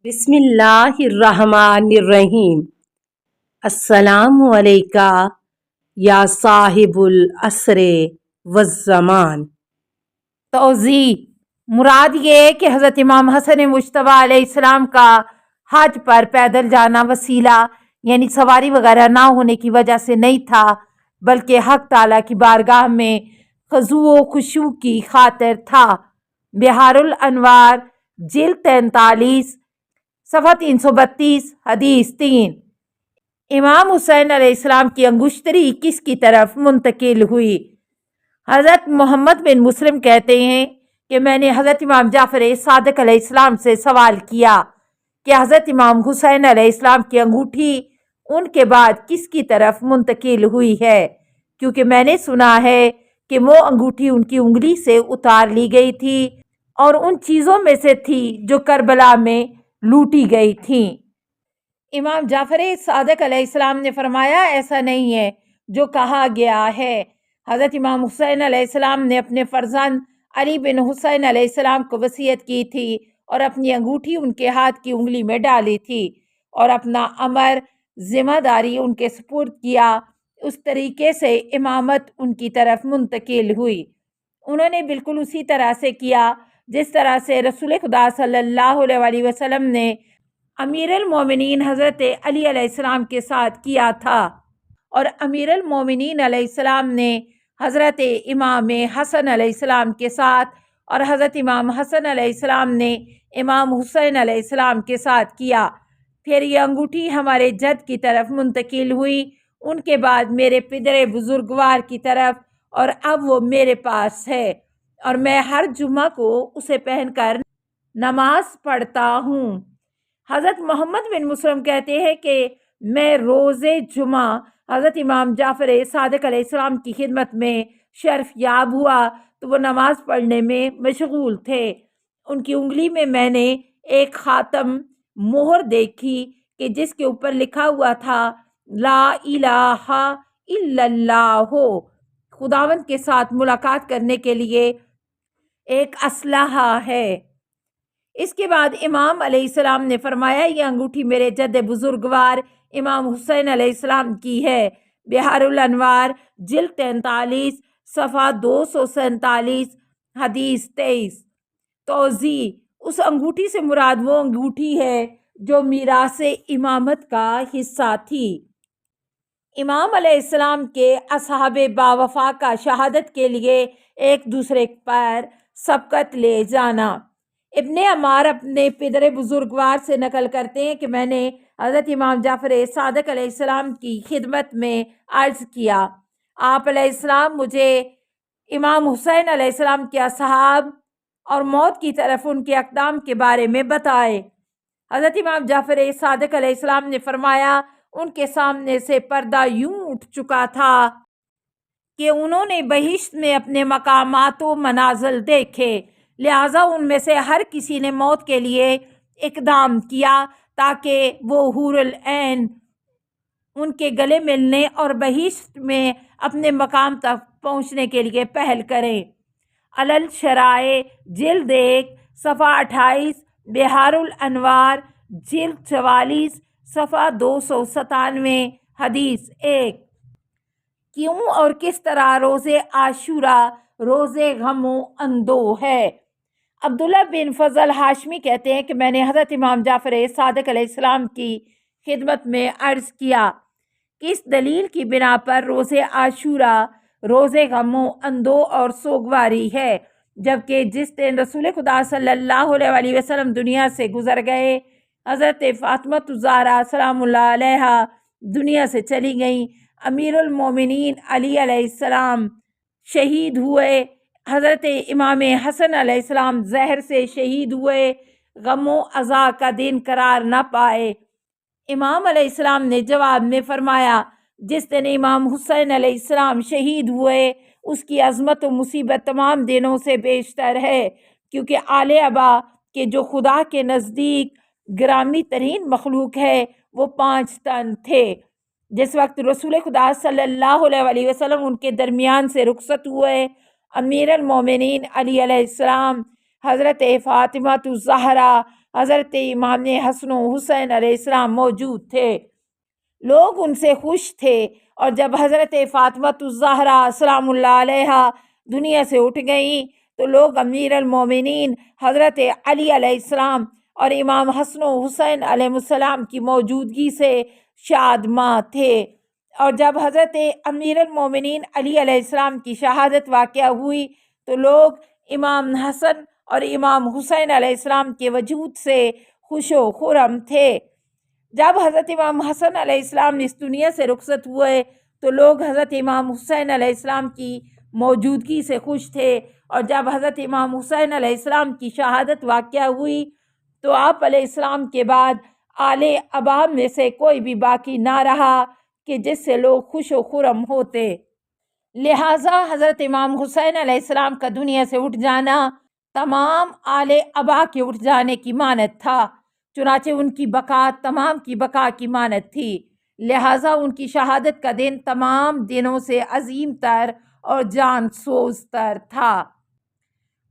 بسم اللہ الرحمن الرحیم۔ السلام علیکہ یا صاحب العصر والزمان۔ توضیح: مراد یہ ہے کہ حضرت امام حسن مجتبیٰ علیہ السلام کا حج پر پیدل جانا وسیلہ یعنی سواری وغیرہ نہ ہونے کی وجہ سے نہیں تھا، بلکہ حق تعالیٰ کی بارگاہ میں خضوع و خشوع کی خاطر تھا۔ بحار الانوار جلد 43 صفحہ 332 حدیث 3۔ امام حسین علیہ السلام کی انگشتری کس کی طرف منتقل ہوئی؟ حضرت محمد بن مسلم کہتے ہیں کہ میں نے حضرت امام جعفر صادق علیہ السلام سے سوال کیا کہ حضرت امام حسین علیہ السلام کی انگوٹھی ان کے بعد کس کی طرف منتقل ہوئی ہے، کیونکہ میں نے سنا ہے کہ وہ انگوٹھی ان کی انگلی سے اتار لی گئی تھی اور ان چیزوں میں سے تھی جو کربلا میں لوٹی گئی تھیں۔ امام جعفر صادق علیہ السلام نے فرمایا، ایسا نہیں ہے جو کہا گیا ہے۔ حضرت امام حسین علیہ السلام نے اپنے فرزند علی بن حسین علیہ السلام کو وصیت کی تھی اور اپنی انگوٹھی ان کے ہاتھ کی انگلی میں ڈالی تھی اور اپنا امر ذمہ داری ان کے سپرد کیا۔ اس طریقے سے امامت ان کی طرف منتقل ہوئی۔ انہوں نے بالکل اسی طرح سے کیا جس طرح سے رسول خدا صلی اللہ علیہ وسلم نے امیر المومنین حضرت علی علیہ السلام کے ساتھ کیا تھا، اور امیر المومنین علیہ السلام نے حضرت امام حسن علیہ السلام کے ساتھ اور حضرت امام حسن علیہ السلام نے امام حسین علیہ السلام کے ساتھ کیا۔ پھر یہ انگوٹھی ہمارے جد کی طرف منتقل ہوئی، ان کے بعد میرے پدر بزرگوار کی طرف، اور اب وہ میرے پاس ہے اور میں ہر جمعہ کو اسے پہن کر نماز پڑھتا ہوں۔ حضرت محمد بن مسلم کہتے ہیں کہ میں روز جمعہ حضرت امام جعفر صادق علیہ السلام کی خدمت میں شرف یاب ہوا تو وہ نماز پڑھنے میں مشغول تھے۔ ان کی انگلی میں نے ایک خاتم مہر دیکھی کہ جس کے اوپر لکھا ہوا تھا لا الہ الا اللہ، خداوند کے ساتھ ملاقات کرنے کے لیے ایک اسلحہ ہے۔ اس کے بعد امام علیہ السلام نے فرمایا، یہ انگوٹھی میرے جد بزرگوار امام حسین علیہ السلام کی ہے۔ بحار الانوار جلد 43 صفحہ 247 حدیث 23۔ توضیح: اس انگوٹھی سے مراد وہ انگوٹھی ہے جو میراث امامت کا حصہ تھی۔ امام علیہ السلام کے اصحاب باوفا کا شہادت کے لیے ایک دوسرے پر سبقت لے جانا۔ ابن عمار اپنے پدر بزرگوار سے نقل کرتے ہیں کہ میں نے حضرت امام جعفر صادق علیہ السلام کی خدمت میں عرض کیا، آپ علیہ السلام مجھے امام حسین علیہ السلام کے اصحاب اور موت کی طرف ان کے اقدام کے بارے میں بتائے۔ حضرت امام جعفر صادق علیہ السلام نے فرمایا، ان کے سامنے سے پردہ یوں اٹھ چکا تھا کہ انہوں نے بہشت میں اپنے مقامات و منازل دیکھے، لہٰذا ان میں سے ہر کسی نے موت کے لیے اقدام کیا تاکہ وہ حور العین ان کے گلے ملنے اور بہشت میں اپنے مقام تک پہنچنے کے لیے پہل کریں۔ علل شرائع جلد 1 صفحہ 28، بحار الانوار جلد 44 صفحہ 297 حدیث 1۔ کیوں اور کس طرح روز عاشوراء روز غم و اندو ہے؟ عبداللہ بن فضل ہاشمی کہتے ہیں کہ میں نے حضرت امام جعفر صادق علیہ السلام کی خدمت میں عرض کیا کہ اس دلیل کی بنا پر روز عاشوراء روز غم و اندو اور سوگواری ہے، جبکہ جس دن رسول خدا صلی اللہ علیہ وسلم دنیا سے گزر گئے، حضرت فاطمہ الزہرا سلام اللہ علیہا دنیا سے چلی گئیں، امیر المومنین علی علیہ السلام شہید ہوئے، حضرت امام حسن علیہ السلام زہر سے شہید ہوئے، غم و عزا کا دن قرار نہ پائے۔ امام علیہ السلام نے جواب میں فرمایا، جس دن امام حسین علیہ السلام شہید ہوئے اس کی عظمت و مصیبت تمام دنوں سے بیشتر ہے، کیونکہ آل ابا کے جو خدا کے نزدیک گرامی ترین مخلوق ہے وہ 5 تن تھے۔ جس وقت رسول خدا صلی اللہ علیہ وسلم ان کے درمیان سے رخصت ہوئے، امیر المومنین علی علیہ السلام، حضرت فاطمہ الزہرا، حضرت امام حسن و حسین علیہ السلام موجود تھے۔ لوگ ان سے خوش تھے، اور جب حضرت فاطمہ الزہرا سلام اللہ علیہا دنیا سے اٹھ گئیں تو لوگ امیر المومنین حضرت علی علیہ السلام اور امام حسن و حسین علیہ السلام کی موجودگی سے شادماں تھے۔ اور جب حضرت امیر المومنین علی علیہ السلام کی شہادت واقع ہوئی تو لوگ امام حسن اور امام حسین علیہ السلام کے وجود سے خوش و خرم تھے۔ جب حضرت امام حسن علیہ السلام اس دنیا سے رخصت ہوئے تو لوگ حضرت امام حسین علیہ السلام کی موجودگی سے خوش تھے، اور جب حضرت امام حسین علیہ السلام کی شہادت واقع ہوئی تو آپ علیہ السلام کے بعد آل ابا میں سے کوئی بھی باقی نہ رہا کہ جس سے لوگ خوش و خرم ہوتے۔ لہٰذا حضرت امام حسین علیہ السلام کا دنیا سے اٹھ جانا تمام آل ابا کے اٹھ جانے کی مانند تھا، چنانچہ ان کی بقا تمام کی بقا کی مانند تھی۔ لہٰذا ان کی شہادت کا دن تمام دنوں سے عظیم تر اور جان سوز تر تھا۔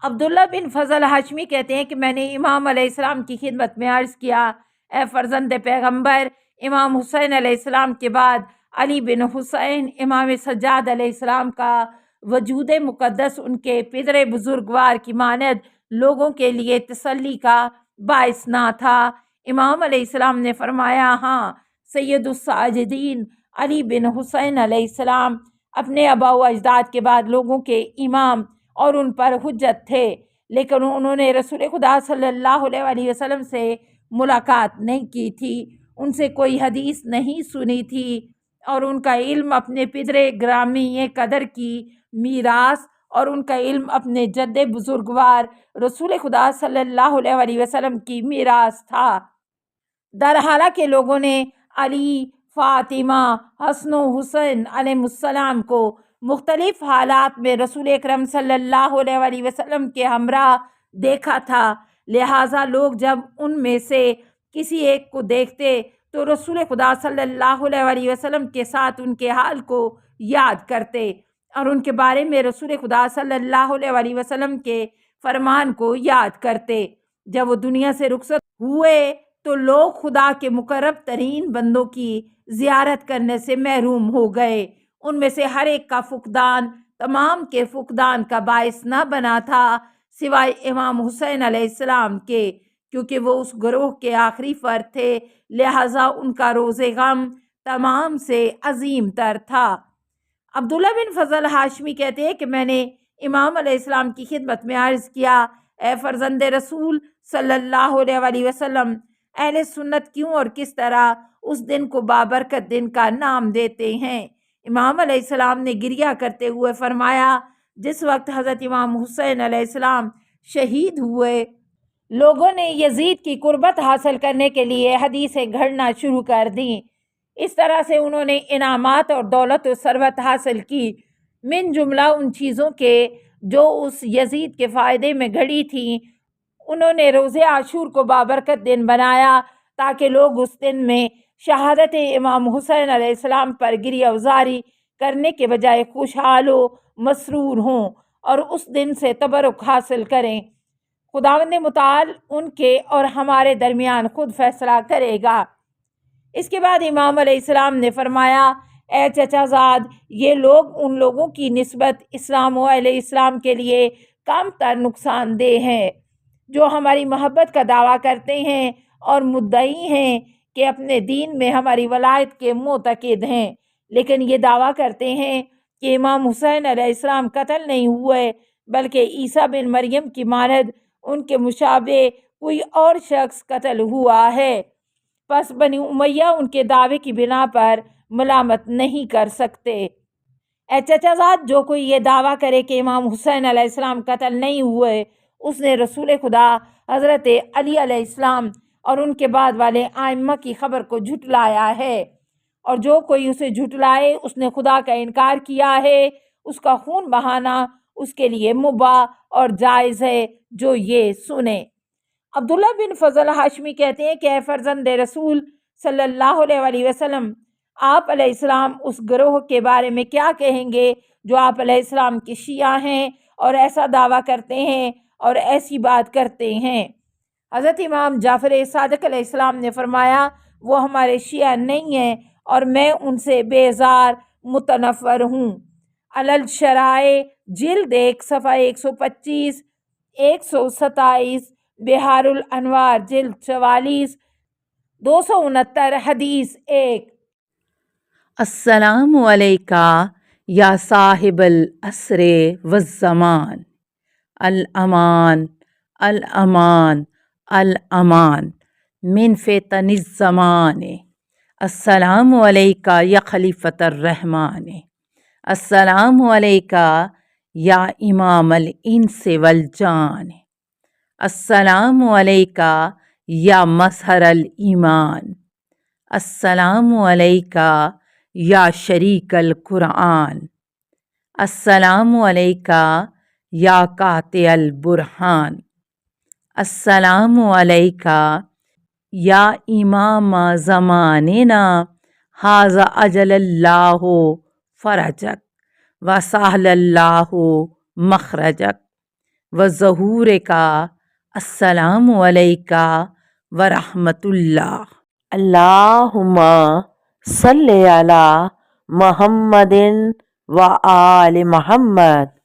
عبداللہ بن فضل ہاشمی کہتے ہیں کہ میں نے امام علیہ السلام کی خدمت میں عرض کیا، اے فرزند پیغمبر، امام حسین علیہ السلام کے بعد علی بن حسین امام سجاد علیہ السلام کا وجود مقدس ان کے پدر بزرگوار کی مانند لوگوں کے لیے تسلی کا باعث نہ تھا۔ امام علیہ السلام نے فرمایا، ہاں، سید الساجدین علی بن حسین علیہ السلام اپنے آباء و اجداد کے بعد لوگوں کے امام اور ان پر حجت تھے، لیکن انہوں نے رسول خدا صلی اللہ علیہ وسلم سے ملاقات نہیں کی تھی، ان سے کوئی حدیث نہیں سنی تھی، اور ان کا علم اپنے پدر گرامی قدر کی میراث اور ان کا علم اپنے جد بزرگوار رسول خدا صلی اللہ علیہ وسلم کی میراث تھا۔ در حالانکہ لوگوں نے علی، فاطمہ، حسن و حسین علیہ السلام کو مختلف حالات میں رسول اکرم صلی اللہ علیہ وسلم کے ہمراہ دیکھا تھا، لہٰذا لوگ جب ان میں سے کسی ایک کو دیکھتے تو رسول خدا صلی اللہ علیہ وسلم کے ساتھ ان کے حال کو یاد کرتے اور ان کے بارے میں رسول خدا صلی اللہ علیہ وسلم کے فرمان کو یاد کرتے۔ جب وہ دنیا سے رخصت ہوئے تو لوگ خدا کے مقرب ترین بندوں کی زیارت کرنے سے محروم ہو گئے۔ ان میں سے ہر ایک کا فقدان تمام کے فقدان کا باعث نہ بنا تھا سوائے امام حسین علیہ السلام کے، کیونکہ وہ اس گروہ کے آخری فرد تھے، لہٰذا ان کا روز غم تمام سے عظیم تر تھا۔ عبداللہ بن فضل ہاشمی کہتے ہیں کہ میں نے امام علیہ السلام کی خدمت میں عرض کیا، اے فرزند رسول صلی اللہ علیہ وسلم، اہل سنت کیوں اور کس طرح اس دن کو بابرکت دن کا نام دیتے ہیں؟ امام علیہ السلام نے گریہ کرتے ہوئے فرمایا، جس وقت حضرت امام حسین علیہ السلام شہید ہوئے، لوگوں نے یزید کی قربت حاصل کرنے کے لیے حدیثیں گھڑنا شروع کر دیں۔ اس طرح سے انہوں نے انعامات اور دولت و ثروت حاصل کی، من جملہ ان چیزوں کے جو اس یزید کے فائدے میں گھڑی تھیں۔ انہوں نے روز عاشور کو بابرکت دن بنایا تاکہ لوگ اس دن میں شہادت امام حسین علیہ السلام پر گریہ وزاری کرنے کے بجائے خوشحال و مسرور ہوں اور اس دن سے تبرک حاصل کریں۔ خداوند متعال ان کے اور ہمارے درمیان خود فیصلہ کرے گا۔ اس کے بعد امام علیہ السلام نے فرمایا، اے چچا زاد، یہ لوگ ان لوگوں کی نسبت اسلام و اہل اسلام کے لیے کم تر نقصان دہ ہیں جو ہماری محبت کا دعویٰ کرتے ہیں اور مدعی ہیں کہ اپنے دین میں ہماری ولایت کے معتقد ہیں، لیکن یہ دعویٰ کرتے ہیں کہ امام حسین علیہ السلام قتل نہیں ہوئے بلکہ عیسیٰ بن مریم کی مانند ان کے مشابہ کوئی اور شخص قتل ہوا ہے، پس بنی امیہ ان کے دعوے کی بنا پر ملامت نہیں کر سکتے۔ اے چچا زاد، جو کوئی یہ دعویٰ کرے کہ امام حسین علیہ السلام قتل نہیں ہوئے، اس نے رسول خدا حضرت علی علیہ السلام اور ان کے بعد والے ائمہ کی خبر کو جھٹلایا ہے، اور جو کوئی اسے جھٹلائے اس نے خدا کا انکار کیا ہے، اس کا خون بہانا اس کے لیے مباح اور جائز ہے، جو یہ سنے۔ عبداللہ بن فضل ہاشمی کہتے ہیں کہ اے فرزند رسول صلی اللہ علیہ وسلم، آپ علیہ السلام اس گروہ کے بارے میں کیا کہیں گے جو آپ علیہ السلام کے شیعہ ہیں اور ایسا دعویٰ کرتے ہیں اور ایسی بات کرتے ہیں؟ حضرت امام جعفر صادق علیہ السلام نے فرمایا وہ ہمارے شیعہ نہیں ہیں اور میں ان سے بیزار متنفر ہوں۔ علل شرائع جلد 1 صفحہ 125 127، بہار الانوار جلد 44 269، حدیث 1۔ السلام علیکہ یا صاحب العصر والزمان، الامان الامان الامان من فتن الزمان، السلام علیکہ یا خلیفۃ الرحمن، السلام علیکہ یا امام الانس والجان، السلام علیکہ یا مظہر الایمان، السلام علیکہ یا شریک القرآن، السلام علیکہ یا قاطع البرہان، السلام علیکہ یا امام زماننا، ھذا اجل اللہ فرجک وسہل اللہ مخرجک وظہورک، السلام علیکہ ورحمۃ اللہ۔ اللہم صلی علی محمد و آل محمد۔